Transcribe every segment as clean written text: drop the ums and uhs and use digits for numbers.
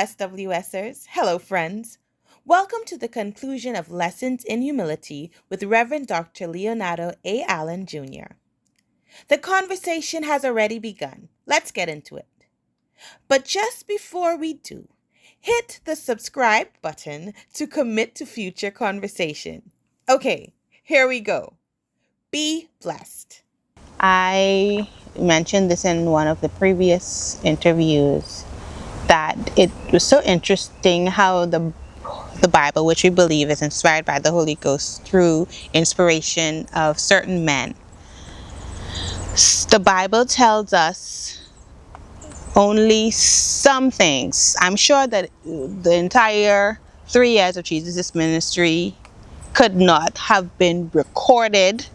SWSers. Hello, friends. Welcome to the conclusion of Lessons in Humility with Reverend Dr. Leonardo A. Allen Jr. The conversation has already begun. Let's get into it. But just before we do, hit the subscribe button to commit to future conversation. Okay, here we go. Be blessed. I mentioned this in one of the previous interviews that it was so interesting how the Bible, which we believe is inspired by the Holy Ghost through inspiration of certain men. The Bible tells us only some things. I'm sure that the entire 3 years of Jesus' ministry could not have been recorded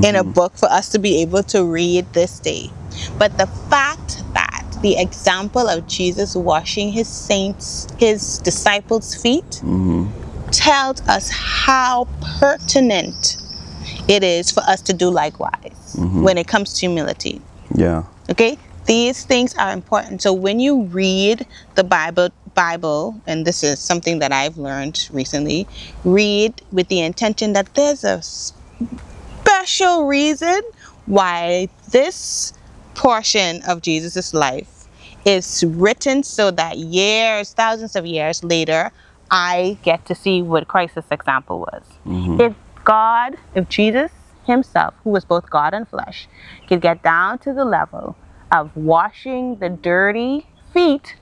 in a book for us to be able to read this day. But the fact that the example of Jesus washing his disciples' feet, tells us how pertinent it is for us to do likewise when it comes to humility. Yeah. Okay? These things are important. So when you read the Bible, and this is something that I've learned recently, read with the intention that there's a special reason why this portion of Jesus' life is written so that thousands of years later, I get to see what Christ's example was. If Jesus himself, who was both God and flesh, could get down to the level of washing the dirty feet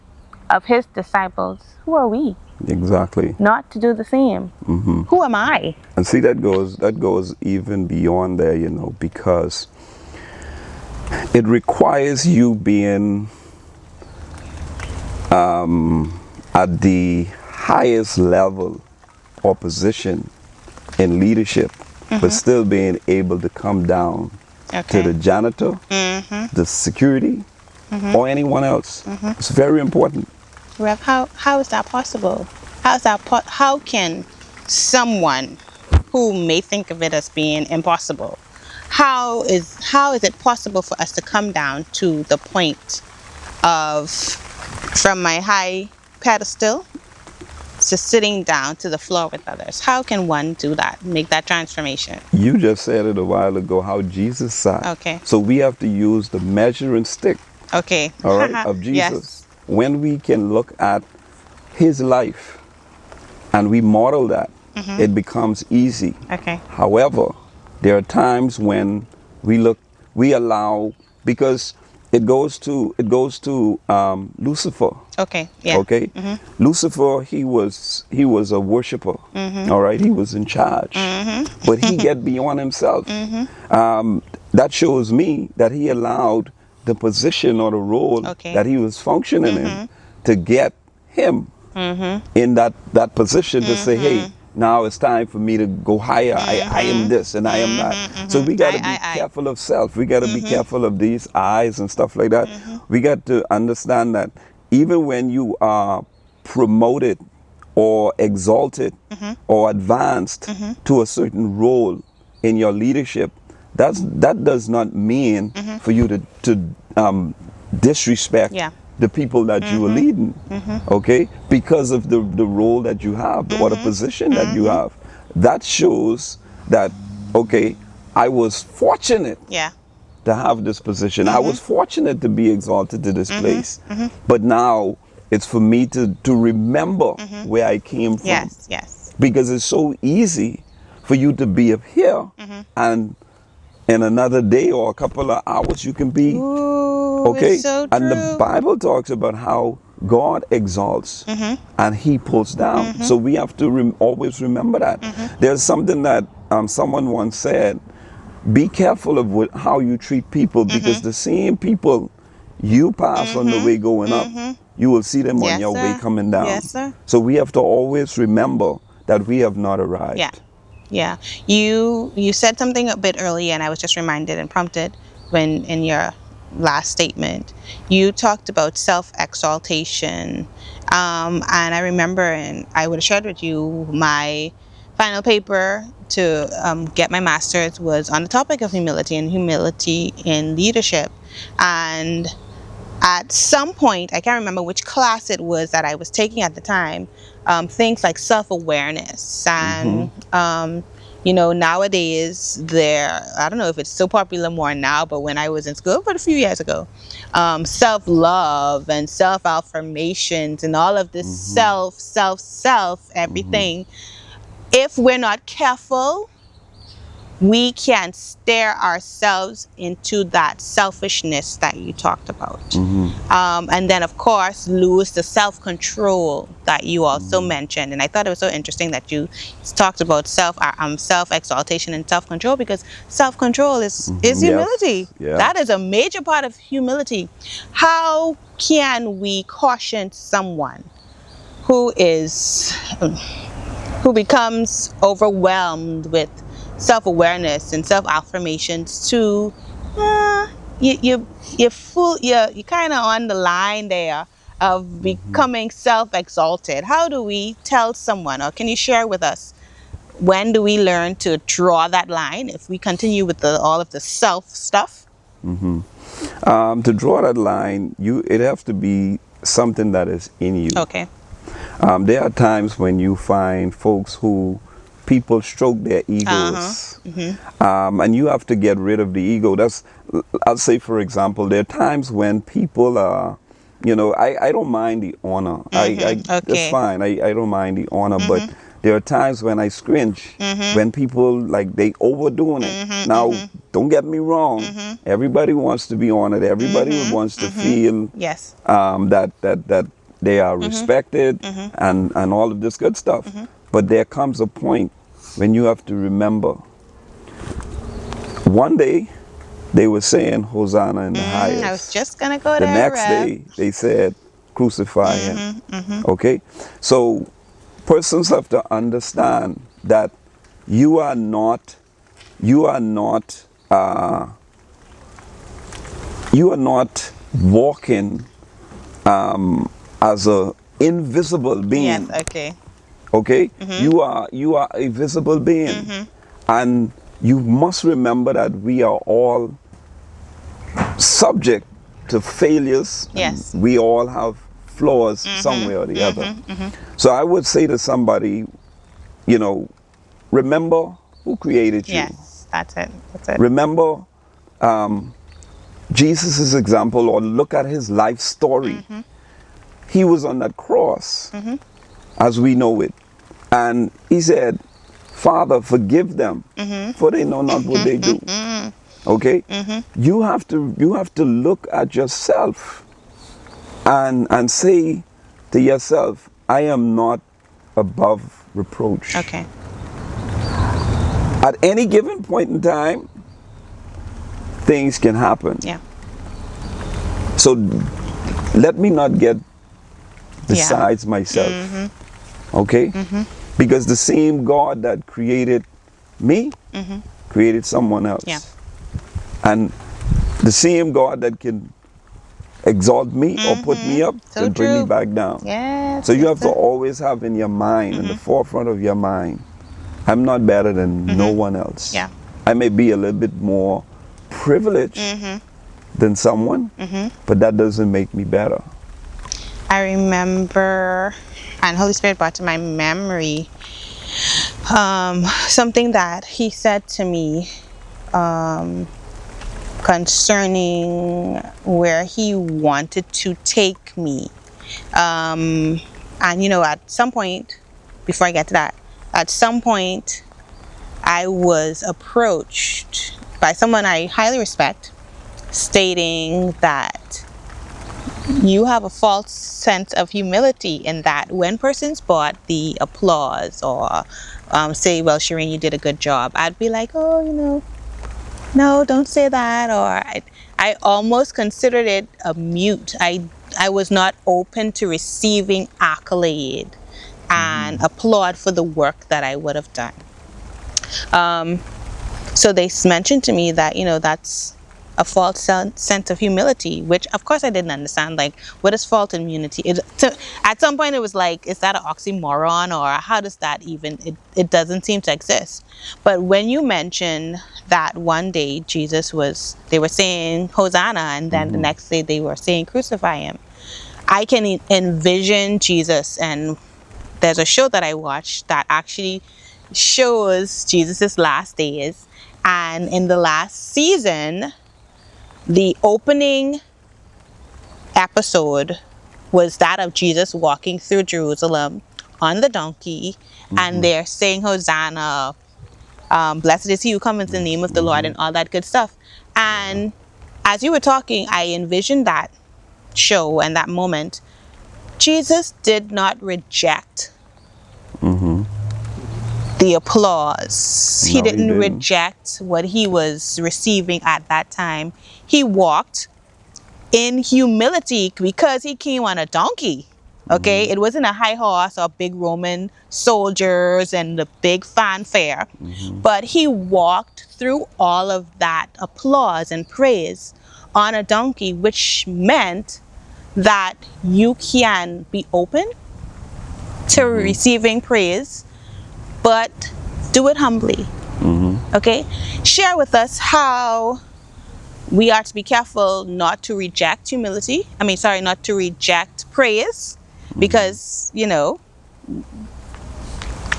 of his disciples, who are we? Exactly. Not to do the same. Who am I? And see, that goes even beyond there, because it requires you being at the highest level or position in leadership, but still being able to come down to the janitor, the security, or anyone else. It's very important. Rev, how is that possible? How can someone who may think of it as being impossible, how is it possible for us to come down to the point of, from my high pedestal to sitting down to the floor with others? How can one do that, make that transformation? You just said it a while ago, how Jesus sat. Okay. So we have to use the measuring stick, Okay. all right, of Jesus. Yes. When we can look at his life and we model that, it becomes easy. Okay. However, there are times when we allow, because it goes to Lucifer. Okay. Yeah. Okay. Lucifer, he was a worshiper. All right, he was in charge, but he get beyond himself. That shows me that he allowed the position or the role that he was functioning in to get him in that position to say, hey, now it's time for me to go higher. I am this and I am that. So we got to be careful of self. We got to be careful of these eyes and stuff like that. We got to understand that even when you are promoted or exalted or advanced to a certain role in your leadership, that does not mean for you to disrespect the people that you are leading, okay? Because of the role that you have or the position that you have. That shows that, okay, I was fortunate to have this position. I was fortunate to be exalted to this place. But now it's for me to remember where I came from. Yes. Because it's so easy for you to be up here and in another day or a couple of hours you can be okay. So and the Bible talks about how God exalts and he pulls down. So we have to always remember that. There's something that someone once said, be careful of how you treat people, because the same people you pass on the way going up, you will see them on your way coming down. Yes, sir. So we have to always remember that we have not arrived. Yeah. You said something a bit earlier, and I was just reminded and prompted when in your last statement you talked about self-exaltation, and I remember, and I would have shared with you, my final paper to get my master's was on the topic of humility and humility in leadership. And at some point, I can't remember which class it was that I was taking at the time, things like self-awareness and nowadays I don't know if it's so popular more now, but when I was in school, but a few years ago, self-love and self-affirmations and all of this everything. If we're not careful, we can steer ourselves into that selfishness that you talked about. And then, of course, lose the self-control that you also mentioned. And I thought it was so interesting that you talked about self-exaltation and self-control, because self-control is humility. Yes. Yeah. That is a major part of humility. How can we caution someone who becomes overwhelmed with self-awareness and self-affirmations to you're kind of on the line there of becoming self-exalted? How do we tell someone, or can you share with us, when do we learn to draw that line if we continue with all of the self stuff? To draw that line, it have to be something that is in you. Okay. There are times when you find folks who people stroke their egos, and you have to get rid of the ego. I'll say, for example, there are times when people are, I don't mind the honor. That's fine. I don't mind the honor, but there are times when I cringe when people they overdoing it. Now, don't get me wrong. Everybody wants to be honored. Everybody wants to feel that they are respected and all of this good stuff. But there comes a point when you have to remember. One day, they were saying Hosanna in the highest. I was just going to go the there. The next day, they said crucify him. Okay? So, persons have to understand that you are not walking as a invisible being. Yes, okay. Okay? You are a visible being. And you must remember that we are all subject to failures. Yes. We all have flaws somewhere or the other. So I would say to somebody, remember who created you. Yes, that's it. Remember Jesus' example, or look at his life story. He was on that cross as we know it. And he said, Father, forgive them, for they know not what they do. Okay? You have to look at yourself and say to yourself, I am not above reproach. Okay. At any given point in time, things can happen. Yeah. So let me not get besides myself. Okay? Because the same God that created me created someone else. Yeah. And the same God that can exalt me or put me up can bring me back down. Yes. So you have to always have in your mind, in the forefront of your mind, I'm not better than no one else. Yeah. I may be a little bit more privileged than someone, but that doesn't make me better. I remember, and Holy Spirit brought to my memory something that he said to me concerning where he wanted to take me. And at some point, before I get to that, at some point I was approached by someone I highly respect, stating that you have a false sense of humility in that when persons bought the applause or say, well, Shireen, you did a good job, I'd be like, oh, no, don't say that. Or I almost considered it a mute. I was not open to receiving accolade and applaud for the work that I would have done. So they mentioned to me that, that's a false sense of humility, which of course I didn't understand. Like, what is false immunity? At some point it was like, is that an oxymoron, or how does that even, it doesn't seem to exist. But when you mention that one day they were saying Hosanna, and then the next day they were saying crucify him, I can envision Jesus. And there's a show that I watched that actually shows Jesus's last days. And in the last season, the opening episode was that of Jesus walking through Jerusalem on the donkey, and they're saying Hosanna, blessed is he who comes in the name of the Lord, and all that good stuff. And as you were talking, I envisioned that show and that moment. Jesus did not reject the applause. No, He didn't he didn't. reject what he was receiving at that time. He walked in humility because he came on a donkey. Okay, it wasn't a high horse or big Roman soldiers and the big fanfare, but he walked through all of that applause and praise on a donkey, which meant that you can be open to receiving praise, but do it humbly. Okay, share with us how we are to be careful not to reject humility. Not to reject praise, because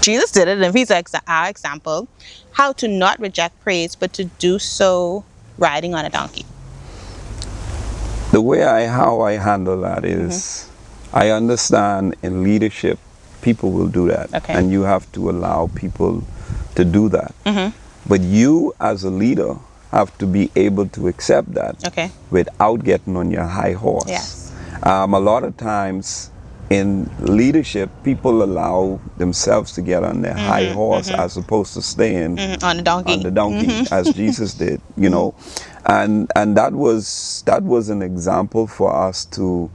Jesus did it, and if he's our example, how to not reject praise, but to do so riding on a donkey. The way how I handle that is, I understand in leadership, people will do that. Okay. And you have to allow people to do that. But you as a leader have to be able to accept that without getting on your high horse. Yes. A lot of times in leadership, people allow themselves to get on their high horse as opposed to staying on the donkey, as Jesus did, and that was an example for us to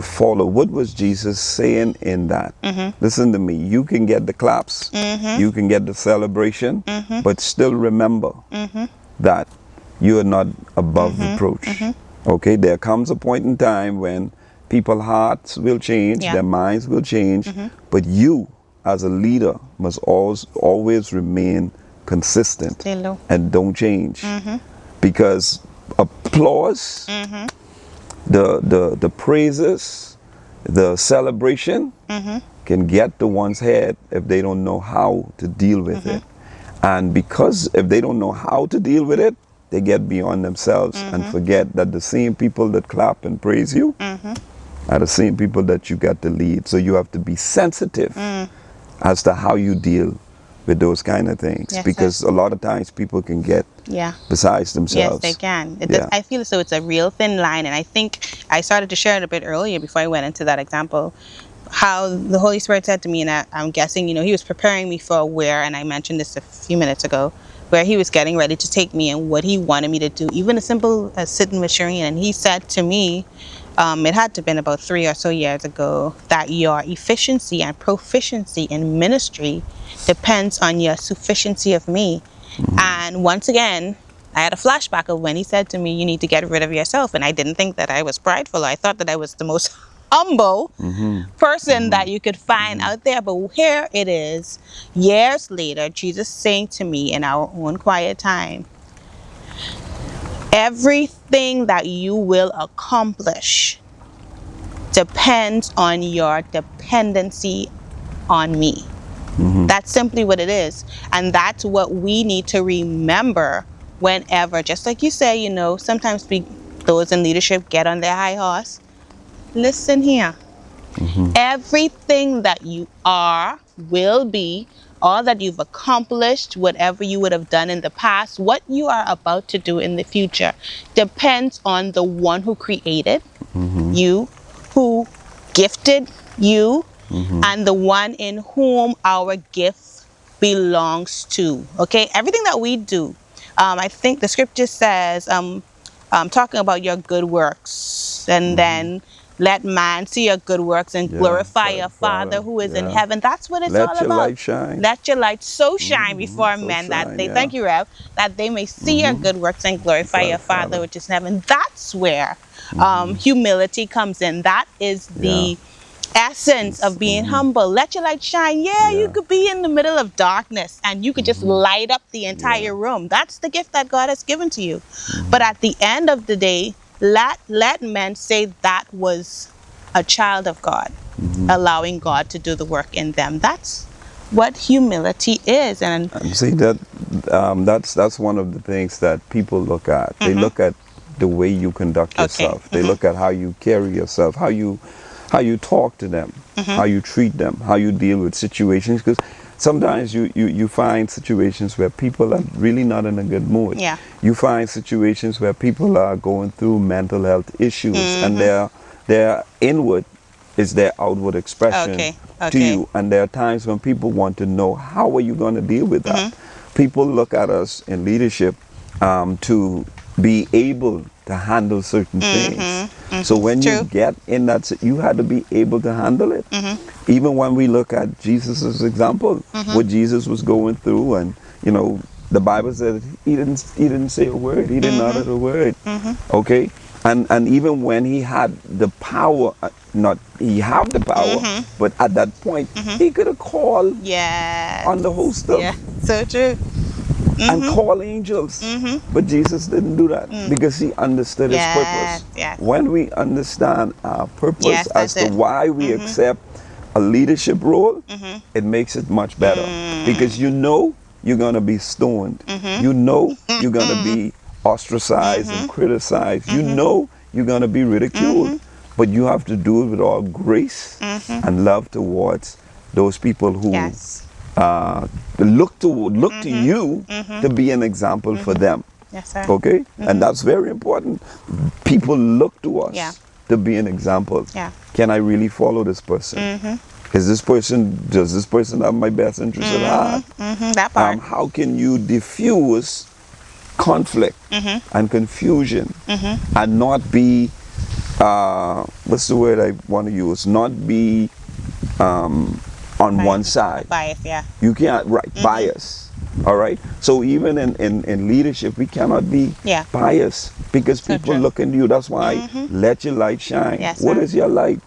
follow. What was Jesus saying in that? Listen to me, you can get the claps, you can get the celebration, but still remember that you are not above reproach. Okay, there comes a point in time when people's hearts will change, their minds will change, but you as a leader must always remain consistent and don't change. Because applause, the praises, the celebration can get to one's head if they don't know how to deal with it. And because if they don't know how to deal with it, they get beyond themselves and forget that the same people that clap and praise you are the same people that you got to lead. So you have to be sensitive as to how you deal with those kind of things. Yes, because sir. a lot of times people can get besides themselves. Yes, they can. I feel as though it's a real thin line, and I think I started to share it a bit earlier before I went into that example, how the Holy Spirit said to me, and I'm guessing, he was preparing me for where, and I mentioned this a few minutes ago, where he was getting ready to take me and what he wanted me to do, even as simple as sitting with Shireen. And he said to me, it had to have been about 3 or so years ago, that your efficiency and proficiency in ministry depends on your sufficiency of me. And once again, I had a flashback of when he said to me, you need to get rid of yourself. And I didn't think that I was prideful. I thought that I was the most humble person that you could find out there. But here it is, years later, Jesus saying to me in our own quiet time, everything that you will accomplish depends on your dependency on me. That's simply what it is. And that's what we need to remember whenever, just like you say, sometimes those in leadership get on their high horse. Listen here. Everything that you are, will be, all that you've accomplished, whatever you would have done in the past, what you are about to do in the future, depends on the one who created you, who gifted you, and the one in whom our gift belongs to. Okay, everything that we do, I think the scripture says, talking about your good works, and then let man see your good works and Yeah, glorify your Father Father, who is in yeah. heaven. That's what it's Let all your about. light shine. Let your light so shine before So men that shine, they, yeah. thank you, Rev, that they may see your good works and glorify your Father which is in heaven. That's where humility comes in. That is the essence of being humble. Let your light shine. Yeah, you could be in the middle of darkness and you could just light up the entire room. That's the gift that God has given to you. But at the end of the day, let men say that was a child of God, allowing God to do the work in them. That's what humility is. And See that that's one of the things that people look at. They look at the way you conduct yourself. They look at how you carry yourself, how you talk to them, how you treat them, how you deal with situations. Because sometimes you find situations where people are really not in a good mood. Yeah. You find situations where people are going through mental health issues, and their inward is their outward expression to you. And there are times when people want to know, how are you going to deal with that? People look at us in leadership to be able to handle certain things. So when you get in that, you had to be able to handle it. Even when we look at Jesus's example, what Jesus was going through, and the Bible said he didn't say a word. He didn't utter a word. Okay, and even when he had the power, not he had the power, but at that point he could have called on the host of so true. and call angels. But Jesus didn't do that because he understood his purpose. When we understand our purpose as to why we accept a leadership role, it makes it much better. Because you're going to be stoned. You're going to be ostracized and criticized. You're going to be ridiculed. But you have to do it with all grace and love towards those people who look to you to be an example for them. Yes, sir. Okay? And that's very important. People look to us to be an example. Can I really follow this person? Does this person have my best interest at heart? That part. How can you diffuse conflict and confusion and not be what's the word I want to use? Not be on one side. Bias, yeah. You can't, bias. All right? So even in leadership, we cannot be biased because people look into you. That's why let your light shine. Yes, what sir. is your light?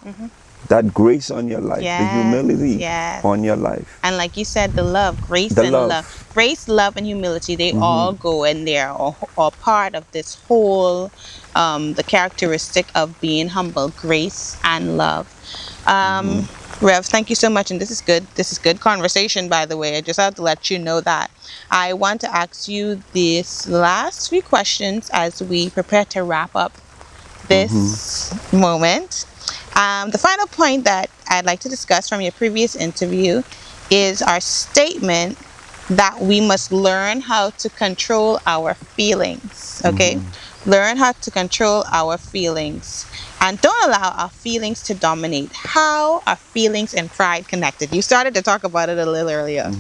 That grace on your life, the humility on your life. And like you said, the love, grace and love. Grace, love, and humility, they all go in there or part of this whole, the characteristic of being humble, grace and love. Rev, thank you so much. And this is good. This is good conversation, by the way. I just have to let you know that. I want to ask you these last few questions as we prepare to wrap up this moment. The final point that I'd like to discuss from your previous interview is our statement that we must learn how to control our feelings, okay? Learn how to control our feelings and don't allow our feelings to dominate. How are feelings and pride connected? You started to talk about it a little earlier.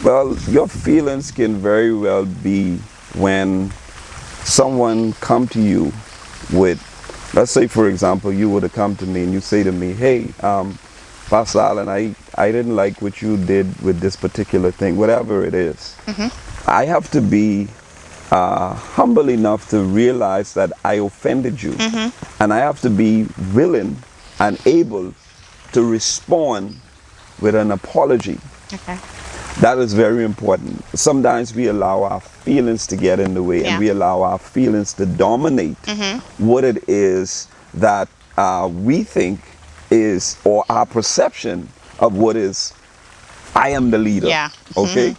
Well, your feelings can very well be when someone come to you with, let's say, for example, you were to come to me and you say to me, hey, Pastor Allen, I didn't like what you did with this particular thing, whatever it is. I have to be humble enough to realize that I offended you. And I have to be willing and able to respond with an apology. Okay. That is very important. Sometimes we allow our feelings to get in the way and we allow our feelings to dominate what it is that we think is, or our perception of what is, I am the leader. Okay?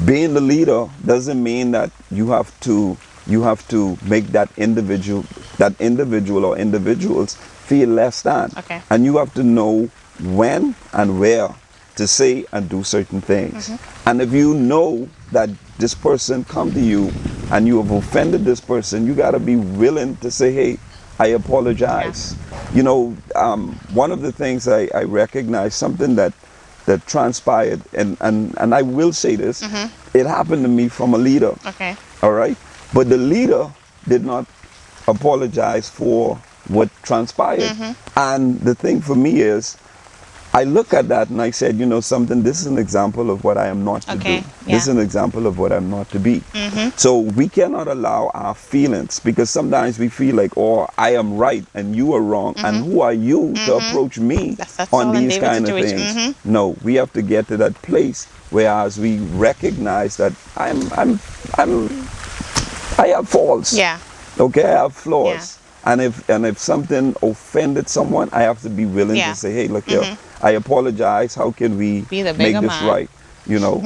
Being the leader doesn't mean that you have to make that individual or individuals feel less than. Okay. And you have to know when and where to say and do certain things. And if you know that this person come to you and you have offended this person, you got to be willing to say, hey, I apologize. One of the things I recognize, something that transpired, and I will say this, it happened to me from a leader. Okay. All right? But the leader did not apologize for what transpired. And the thing for me is, I look at that and I said, you know something, this is an example of what I am not to do. This is an example of what I'm not to be. So we cannot allow our feelings, because sometimes we feel like, oh, I am right and you are wrong. And who are you to approach me on these kind of things? No, we have to get to that place whereas we recognize that I have faults. Okay, I have flaws. And if something offended someone, I have to be willing to say, hey, look here, I apologize. How can we make this right? You know,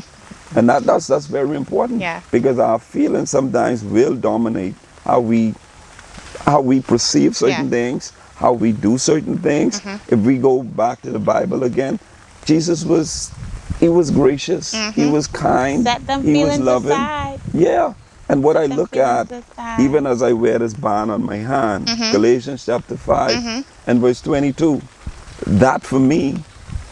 and that's very important. Because our feelings sometimes will dominate how we perceive certain things, how we do certain things. If we go back to the Bible again, Jesus was gracious, he was kind, he was loving. Yeah. And what I look at, even as I wear this band on my hand, Galatians chapter 5 and verse 22, that for me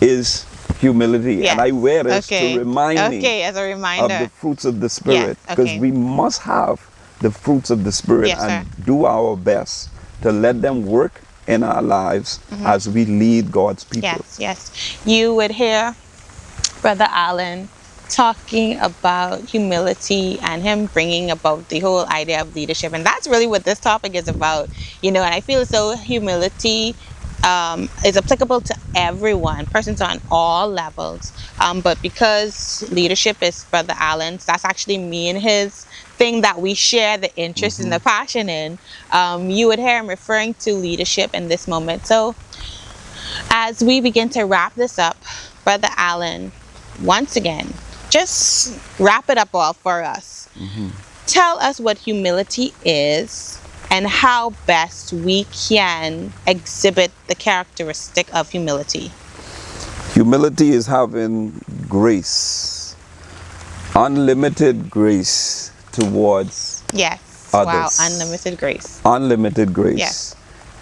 is humility. And I wear this to remind me as a reminder of the fruits of the Spirit. Because we must have the fruits of the Spirit and do our best to let them work in our lives as we lead God's people. You would hear Brother Allen talking about humility and him bringing about the whole idea of leadership, and that's really what this topic is about, you know. And I feel as though humility is applicable to everyone, persons on all levels, but because leadership is Brother Allen's, that's actually me and his thing that we share the interest and the passion in. You would hear him referring to leadership in this moment. So as we begin to wrap this up, Brother Allen, once again, just wrap it up all for us. Tell us what humility is and how best we can exhibit the characteristic of humility. Humility is having grace, unlimited grace towards others. Wow, unlimited grace. Unlimited grace.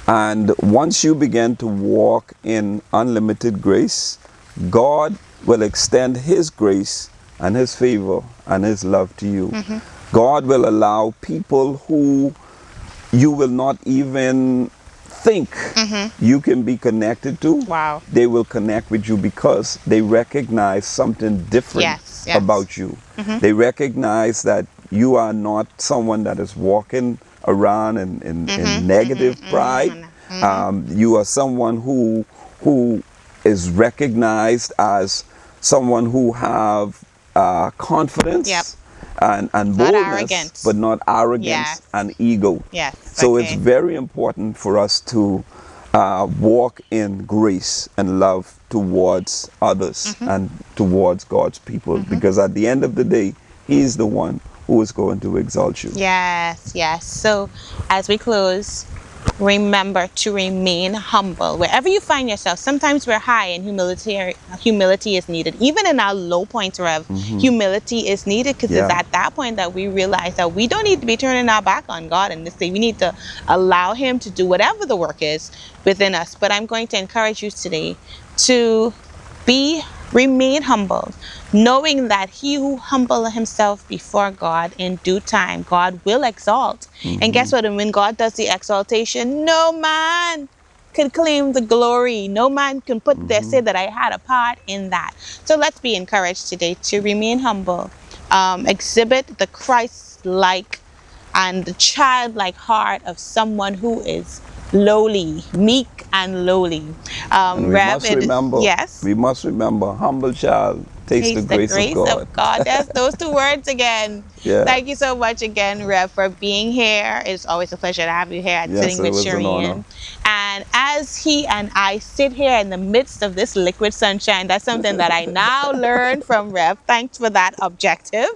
And once you begin to walk in unlimited grace, God will extend his grace and his favor and his love to you. God will allow people who you will not even think you can be connected to. They will connect with you because they recognize something different about you. They recognize that you are not someone that is walking around in negative pride. You are someone who is recognized as someone who have confidence and boldness, but not arrogance and ego. So it's very important for us to walk in grace and love towards others and towards God's people, because at the end of the day, he's the one who is going to exalt you. So as we close, remember to remain humble wherever you find yourself. Sometimes we're high and humility is needed. Even in our low points, Rev, humility is needed, because it's at that point that we realize that we don't need to be turning our back on God in this day. We need to allow him to do whatever the work is within us. But I'm going to encourage you today to remain humble, knowing that he who humbles himself before God, in due time, God will exalt. And guess what? And when God does the exaltation, no man can claim the glory. No man can put there, say that I had a part in that. So let's be encouraged today to remain humble, exhibit the Christ-like and the childlike heart of someone who is lowly, meek and lowly. And we must remember, humble child taste the grace of God. That's those two words again. Thank you so much again, Rev, for being here. It's always a pleasure to have you here at Sitting with Shireen. And as he and I sit here in the midst of this liquid sunshine, that's something that I now learned from Rev. Thanks for that objective.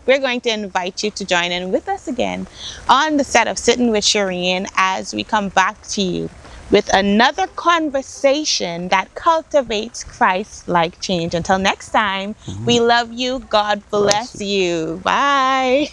We're going to invite you to join in with us again on the set of Sitting with Shireen as we come back to you with another conversation that cultivates Christ-like change. Until next time, we love you. God bless you. Bye.